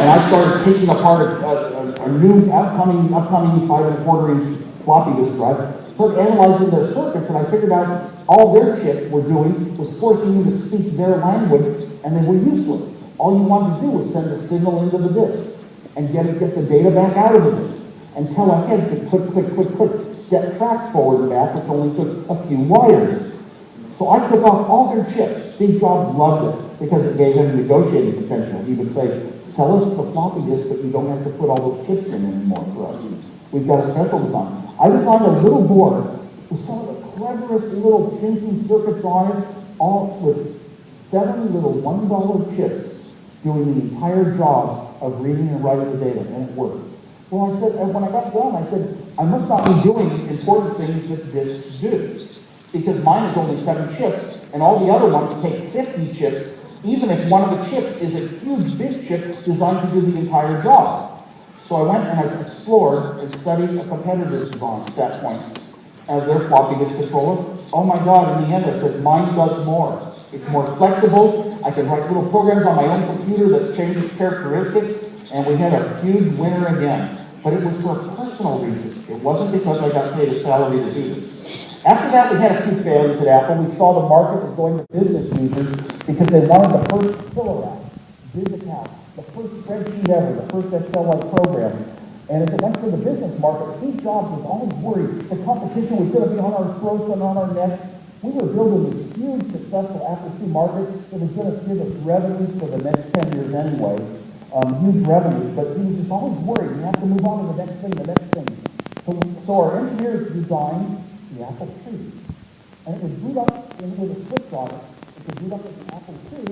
and I started taking apart a new upcoming 5.25-inch floppy disk drive, started analyzing their circuits, and I figured out all their chips were doing was forcing you to speak their language, and they were useless. All you wanted to do was send a signal into the disk and get the data back out of the disk and tell a head to click, step track forward and back, which only took a few wires. So I took off all their chips. Steve Jobs loved it because it gave him negotiating potential. He would say, sell us the floppy disk, but you don't have to put all those chips in anymore for us. We've got a special design. I designed a little board with some of the cleverest little pinky circuits on it, all with 7 little $1 chips doing the entire job of reading and writing the data, and it worked. Well, I said, and when I got done, I said, I must not be doing important things that disks do, because mine is only 7 chips, and all the other ones take 50 chips, even if one of the chips is a huge big chip designed to do the entire job. So I went and I explored and studied a competitor's design at that point, their floppy disk controller. Oh my God, in the end I said, mine does more. It's more flexible. I can write little programs on my own computer that change its characteristics, and we had a huge winner again. But it was for a personal reason. It wasn't because I got paid a salary to do this. After that, we had a few failures at Apple. We saw the market was going to business users because they wanted the first killer app, VisiCalc, the first spreadsheet ever, the first Excel-like program. And as it went to the business market, Steve Jobs was always worried the competition was going to be on our throats and on our necks. We were building this huge, successful Apple II market that was going to give us revenues for the next 10 years anyway, huge revenues, but he was just always worried. We have to move on to the next thing. So our engineers designed the Apple II. And it was boot up with a switch on it. It could boot up with the Apple II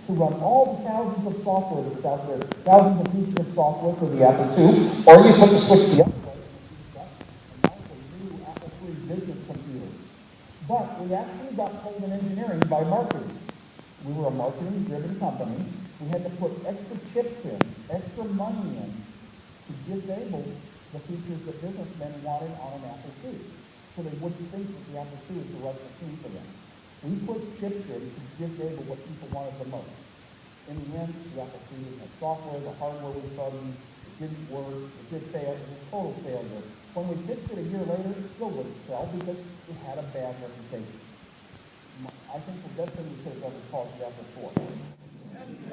to run all the thousands of software that's out there, thousands of pieces of software for the Apple II, or you put the switch the other way, and also new Apple III business computer. But we actually got told in engineering by marketing. We were a marketing-driven company. We had to put extra chips in, extra money in, to disable the features that businessmen wanted on an Apple II. So they wouldn't think that the Apple II is the right machine for them. We put chips in to disable what people wanted the most. In the end, the Apple II didn't have software, the hardware was buggy, it didn't work, it did fail, it was a total failure. When we fixed it a year later, it still wouldn't sell because it had a bad reputation. I think the best thing we could have done was call it the Apple IV.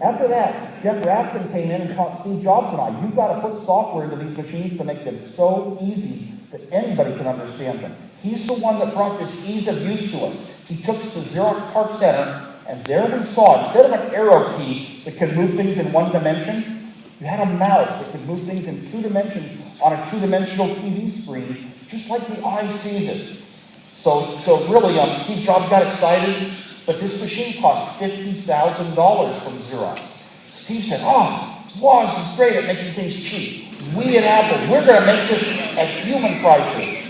After that, Jeff Raskin came in and taught Steve Jobs and I, you've got to put software into these machines to make them so easy that anybody can understand them. He's the one that brought this ease of use to us. He took us to Xerox PARC Center, and there we saw, instead of an arrow key that could move things in one dimension, you had a mouse that could move things in 2 dimensions on a 2-dimensional TV screen, just like the eye sees it. So really, Steve Jobs got excited, but this machine cost $50,000 from Xerox. Steve said, wow, this is great at making things cheap. We at Apple, we're going to make this at human prices.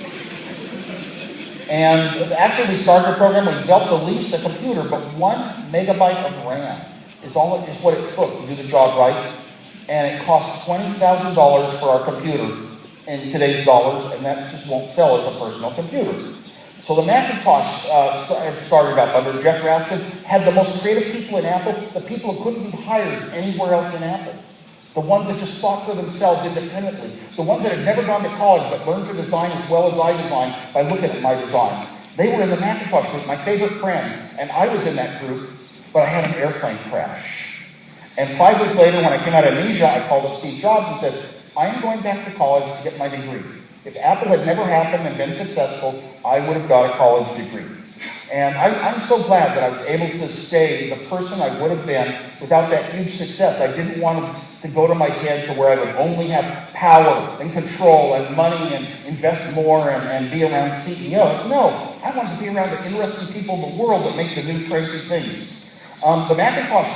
And actually, we started a program, we developed to lease a computer, but 1 megabyte of RAM is what it took to do the job right. And it cost $20,000 for our computer in today's dollars, and that just won't sell as a personal computer. So the Macintosh started up under Jeff Raskin, had the most creative people in Apple, the people who couldn't be hired anywhere else in Apple. The ones that just thought for themselves independently. The ones that had never gone to college but learned to design as well as I design by looking at my designs. They were in the Macintosh group, my favorite friends, and I was in that group, but I had an airplane crash. And 5 weeks later, when I came out of amnesia, I called up Steve Jobs and said, I am going back to college to get my degree. If Apple had never happened and been successful, I would have got a college degree. And I'm so glad that I was able to stay the person I would have been without that huge success. I didn't want to go to my head to where I would only have power and control and money and invest more and be around CEOs. No, I wanted to be around the interesting people in the world that make the new crazy things. The Macintosh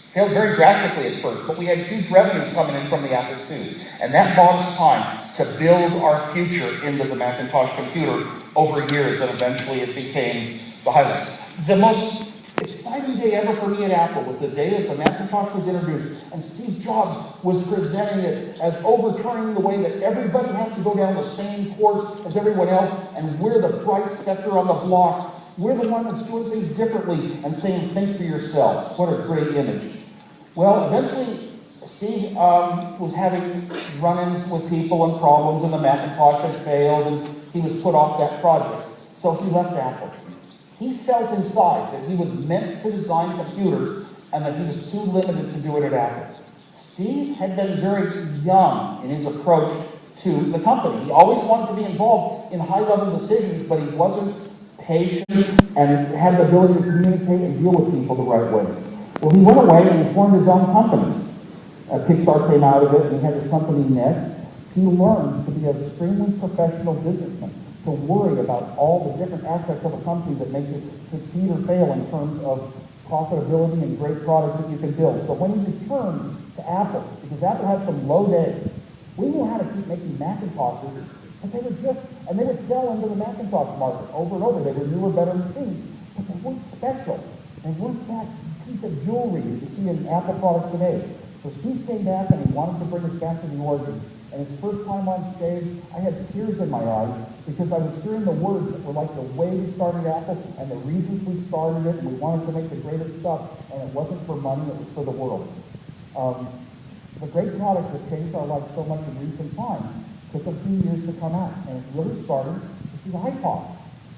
failed very drastically at first, but we had huge revenues coming in from the Apple II. And that bought us time to build our future into the Macintosh computer over years, and eventually it became the highlight. The most exciting day ever for me at Apple was the day that the Macintosh was introduced, and Steve Jobs was presenting it as overturning the way that everybody has to go down the same course as everyone else, and we're the bright specter on the block. We're the one that's doing things differently and saying, think for yourselves. What a great image. Well, eventually, Steve was having run-ins with people and problems, and the Macintosh had failed, and he was put off that project. So he left Apple. He felt inside that he was meant to design computers and that he was too limited to do it at Apple. Steve had been very young in his approach to the company. He always wanted to be involved in high-level decisions, but he wasn't patient and had the ability to communicate and deal with people the right way. Well, he went away and he formed his own companies. Pixar came out of it, and he had his company Next. He learned to be an extremely professional businessman, to worry about all the different aspects of a company that makes it succeed or fail in terms of profitability and great products that you can build. So when he returned to Apple, because Apple had some low days, we knew how to keep making Macintoshes, but they were just, and they would sell into the Macintosh market over and over. They were newer, better machines, but they weren't special. They weren't that piece of jewelry that you see in Apple products today. So Steve came back and he wanted to bring us back to the origins. And his first time on stage, I had tears in my eyes because I was hearing the words that were like the way we started Apple and the reasons we started it, and we wanted to make the greatest stuff, and it wasn't for money, it was for the world. The great product that changed our life so much in recent times took a few years to come out, and it really started with the iPod.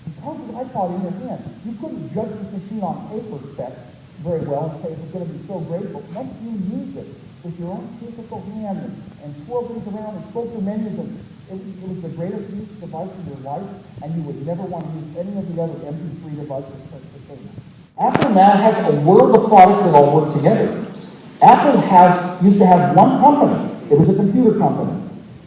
Because of the iPod in your hand, you couldn't judge this machine on paper specs very well and say it was going to be so great, but once you used it with your own physical hand and swirl things around and scroll through menus, and it was the greatest use device in your life, and you would never want to use any of the other MP3 devices such as the same. Apple now has a world of products that all work together. Apple used to have one company. It was a computer company,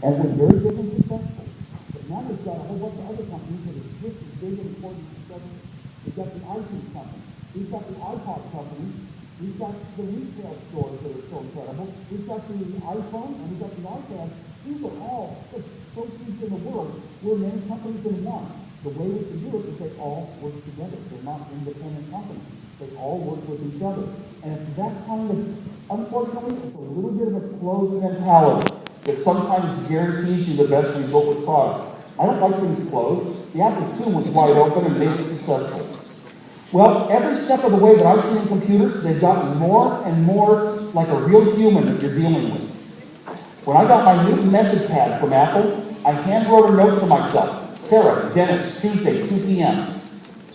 and it was very big and successful. But now they've got a whole bunch of other companies that are just as big and important and successful. They've got the iTunes company. We've got the iPod company. We've got the retail stores that are so incredible. We've got the iPhone and we've got the iPad. These are all so huge in the world. We're many companies in one. The way we can do it is they all work together. They're not independent companies. They all work with each other. And it's that kind of, unfortunately, it's a little bit of a closed mentality that sometimes guarantees you the best result with product. I don't like things closed. The Apple II was wide open and made it successful. Well, every step of the way that I've seen in computers, they've gotten more and more like a real human that you're dealing with. When I got my new message pad from Apple, I hand wrote a note to myself, Sarah, dentist, Tuesday, 2 p.m.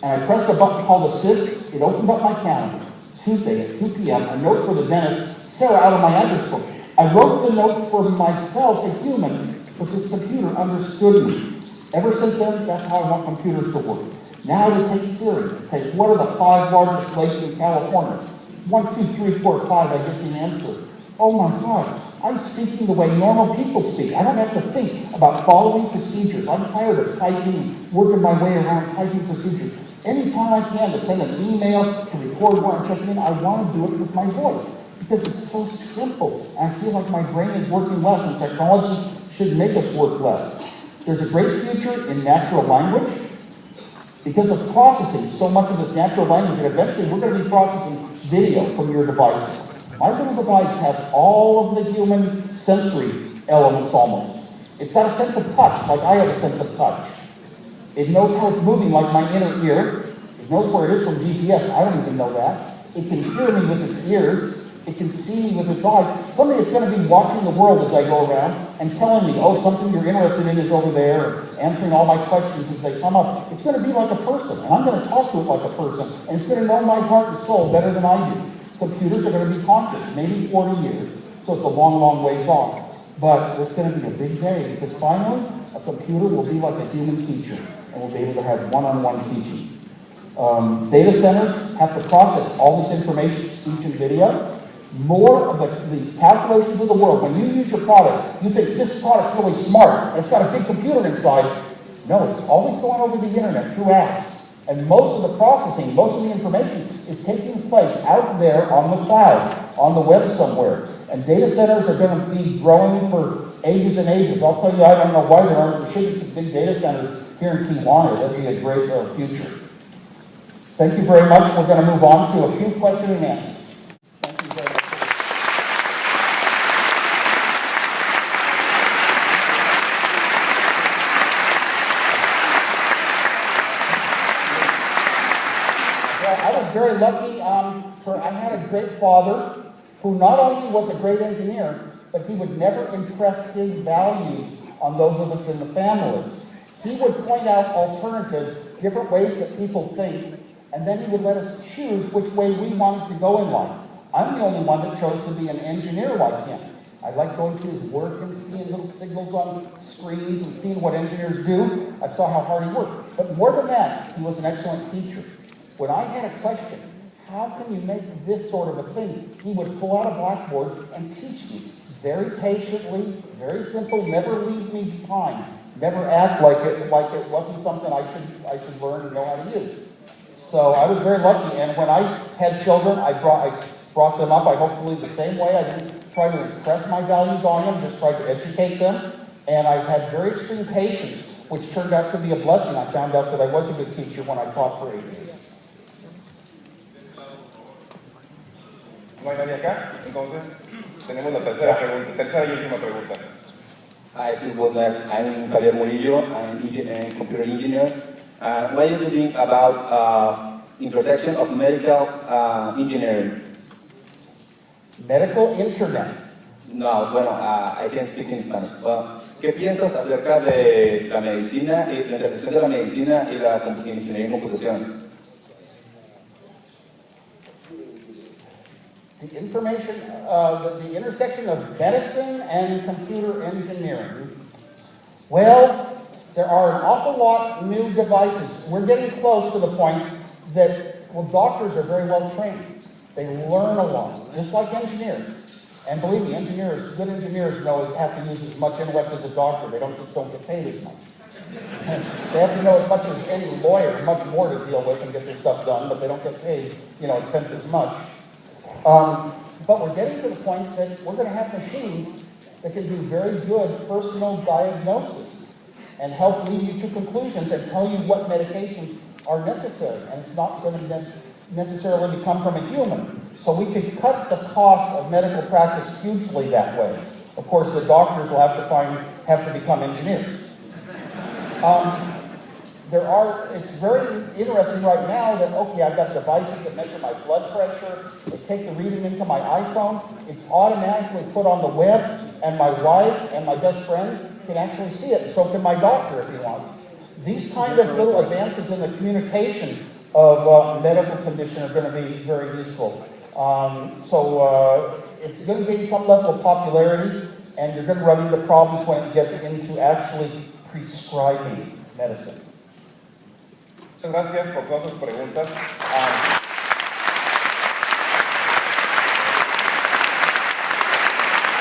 And I pressed a button called Assist. It opened up my calendar. Tuesday at 2 p.m., a note for the dentist, Sarah, out of my address book. I wrote the note for myself, a human, but this computer understood me. Ever since then, that's how I want computers to work. Now I would take Siri and say, what are the 5 largest lakes in California? 1, 2, 3, 4, 5, I get the answer. Oh my God, I'm speaking the way normal people speak. I don't have to think about following procedures. I'm tired of typing, working my way around typing procedures. Anytime I can to send an email, to record what I'm checking in, I want to do it with my voice because it's so simple. I feel like my brain is working less and technology should make us work less. There's a great future in natural language. Because of processing so much of this natural language, and eventually we're going to be processing video from your devices. My little device has all of the human sensory elements almost. It's got a sense of touch, like I have a sense of touch. It knows how it's moving, like my inner ear. It knows where it is from GPS. I don't even know that. It can hear me with its ears. It can see me with its eyes. Someday it's going to be watching the world as I go around and telling me, oh, something you're interested in is over there, answering all my questions as they come up. It's going to be like a person, and I'm going to talk to it like a person, and it's going to know my heart and soul better than I do. Computers are going to be conscious, maybe 40 years, so it's a long, long ways off. But it's going to be a big day, because finally, a computer will be like a human teacher, and we'll be able to have one-on-one teaching. Data centers have to process all this information, speech and video. More of the calculations of the world, when you use your product, you think this product's really smart, and it's got a big computer inside. No, it's always going over the internet through apps. And most of the processing, most of the information is taking place out there on the cloud, on the web somewhere. And data centers are going to be growing for ages and ages. I'll tell you, I don't know why there shouldn't be big data centers here in Tijuana. That'd be a great future. Thank you very much. We're going to move on to a few questions and answers. Thank you very much. Well, I was very lucky. I had a great father who not only was a great engineer, but he would never impress his values on those of us in the family. He would point out alternatives, different ways that people think, and then he would let us choose which way we wanted to go in life. I'm the only one that chose to be an engineer like him. I like going to his work and seeing little signals on screens and seeing what engineers do. I saw how hard he worked. But more than that, he was an excellent teacher. When I had a question, how can you make this sort of a thing? He would pull out a blackboard and teach me very patiently, very simple, never leave me behind, never act like it wasn't something I should learn and know how to use. So I was very lucky, and when I had children, I brought them up, hopefully the same way. I didn't try to impress my values on them, just tried to educate them. And I had very extreme patience, which turned out to be a blessing. I found out that I was a good teacher when I taught for 8 years. ¿No hay nadie acá? Entonces, tenemos la tercera pregunta, tercera y última pregunta. Hi, Steve Wozniak. I'm Javier Murillo. I'm a computer engineer. What do you think about intersection of medical engineering? Medical internet. No, bueno, I can speak in Spanish. ¿Qué piensas acerca de la medicina y la intersección de la medicina y la ingeniería en computación? The intersection of medicine and computer engineering. Well, there are an awful lot of new devices. We're getting close to the point that, doctors are very well trained. They learn a lot, just like engineers. And believe me, good engineers have to use as much intellect as a doctor. They don't get paid as much. They have to know as much as any lawyer, much more to deal with and get their stuff done, but they don't get paid, a tenth as much. But we're getting to the point that we're going to have machines that can do very good personal diagnosis and help lead you to conclusions and tell you what medications are necessary. And it's not going to necessarily come from a human. So we could cut the cost of medical practice hugely that way. Of course, the doctors will have to become engineers. It's very interesting right now that, I've got devices that measure my blood pressure. They take the reading into my iPhone. It's automatically put on the web, and my wife and my best friend can actually see it. So can my doctor if he wants. These kind of little advances in the communication of medical condition are going to be very useful. It's going to gain some level of popularity, and you're going to run into problems when it gets into actually prescribing medicine. Muchas gracias por todas sus preguntas.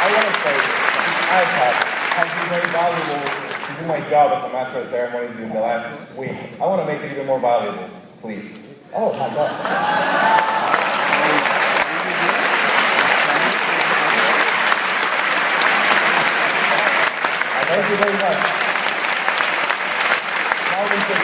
I want to say this iPad has been very valuable to do my job as a master of ceremonies in the last week. I want to make it even more valuable, please. Oh my God. Thank you very much. Now we can